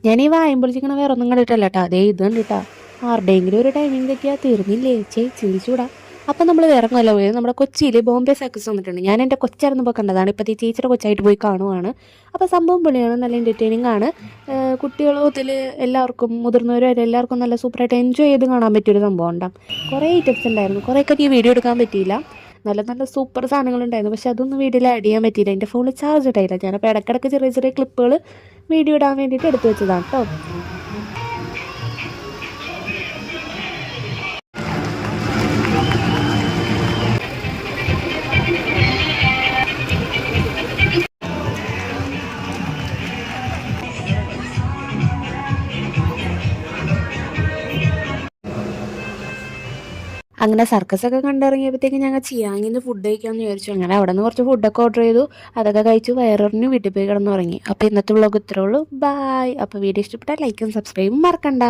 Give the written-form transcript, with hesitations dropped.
ഞാൻ ഈ വായും പൊളിച്ചിങ്ങനെ വേറെ ഒന്നും കണ്ടിട്ടല്ല കേട്ടോ, അതേ ഇത് കണ്ടിട്ടാ ആരുടെയെങ്കിലും ഒരു ടൈമിംഗ് തെറ്റിയാൽ തീർന്നില്ലേ ചിരിച്ചൂടാ. അപ്പം നമ്മൾ വേറെ കൊല്ലം പോയത് നമ്മുടെ കൊച്ചിയിൽ ബോംബെ സർക്കസ് വന്നിട്ടുണ്ട്. ഞാൻ എൻ്റെ കൊച്ചായിരുന്നു പോയി കണ്ടതാണ്, ഇപ്പോൾ ചേച്ചിയുടെ കൊച്ചായിട്ട് പോയി കാണുവാണ്. അപ്പോൾ സംഭവം പൊളിയാണ്, നല്ല എൻ്റർടൈനിങ് ആണ്. കുട്ടികൾ മുതൽ എല്ലാവർക്കും മുതിർന്നവർ വരെ എല്ലാവർക്കും നല്ല സൂപ്പറായിട്ട് എൻജോയ് ചെയ്ത് കാണാൻ പറ്റിയൊരു സംഭവം ഉണ്ടാകും. കുറേ ഐറ്റംസ് ഉണ്ടായിരുന്നു, കുറേയൊക്കെ എനിക്ക് വീഡിയോ എടുക്കാൻ പറ്റിയില്ല. നല്ല നല്ല സൂപ്പർ സാധനങ്ങളുണ്ടായിരുന്നു, പക്ഷെ അതൊന്നും വീഡിയോയിൽ ആഡ് ചെയ്യാൻ പറ്റിയില്ല. എൻ്റെ ഫോണിൽ ചാർജ് ഇട്ടായില്ല. ഞാനപ്പോൾ ഇടയ്ക്കിടയ്ക്ക് ചെറിയ ചെറിയ ക്ലിപ്പുകൾ വീഡിയോ ഇടാൻ വേണ്ടിയിട്ട് എടുത്തു വെച്ചതാണ് കേട്ടോ. അങ്ങനെ സർക്കസൊക്കെ കണ്ടിറങ്ങിയപ്പോഴത്തേക്ക് ഞങ്ങൾ ചിയാങ്ങിന്ന് ഫുഡ് കഴിക്കാമെന്ന് വിചാരിച്ചു. അങ്ങനെ അവിടെ നിന്ന് കുറച്ച് ഫുഡൊക്കെ ഓർഡർ ചെയ്തു, അതൊക്കെ കഴിച്ചു വയറിഞ്ഞു വീട്ടിൽ പോയി കിടന്നുറങ്ങി. അപ്പോൾ ഇന്നത്തെ വ്ളോഗ് ഇത്രേ ഉള്ളൂ. ബായ്. അപ്പോൾ വീഡിയോ ഇഷ്ടപ്പെട്ടാൽ ലൈക്കും സബ്സ്ക്രൈബും മറക്കണ്ട.